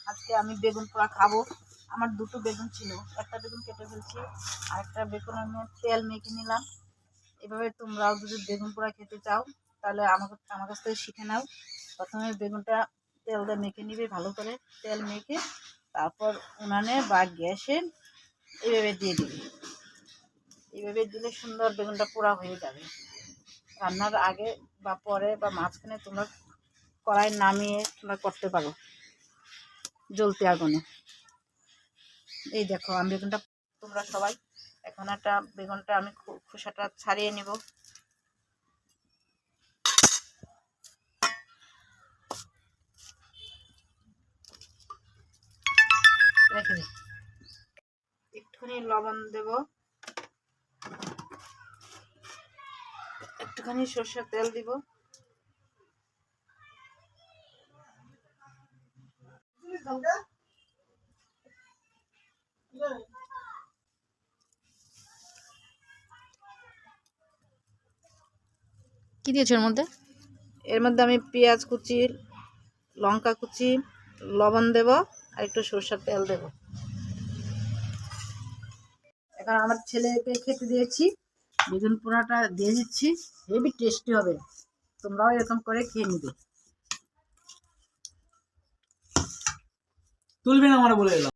আজকে আমি বেগুন পোড়া খাবো। আমার দুটো বেগুন ছিল, একটা বেগুন কেটে ফেলছি, আর একটা বেগুন আমি তেল মেখে নিলাম। এভাবে তোমরাও যদি বেগুন পোড়া খেতে চাও তাহলে আমার কাছ থেকে শিখে নাও। প্রথমে বেগুনটা তেল দিয়ে মেখে নিবে ভালো করে, তেল মেখে তারপর উনানে বা গ্যাসে এইভাবে দিয়ে দিবে। এইভাবে দিলে সুন্দর বেগুনটা পোড়া হয়ে যাবে। রান্নার আগে বা পরে বা মাঝখানে তোমরা কড়াই নামিয়ে তোমরা করতে পারো জ্বলতে আগুনে। এই দেখো আমি বেগুনটা, তোমরা সবাই এখন একটা বেগুনটা আমি খোসাটা ছাড়িয়ে নিব। রেখে দিই, একটুখানি লবণ দেব, একটুখানি সরষের তেল দিব, কি দিয়েছো এর মধ্যে? এর মধ্যে আমি পেঁয়াজ কুচি, লঙ্কা কুচি, লবণ দেব আর একটু সরষের তেল দেব। এখন আমার ছেলেকে খেতে দিয়েছি, বেগুন পোড়াটা দিয়ে দিচ্ছি, হেবি টেস্টি হবে। তোমরাও এরকম করে খেয়ে নিবে। তুলবে না আমরা বলে এলাম।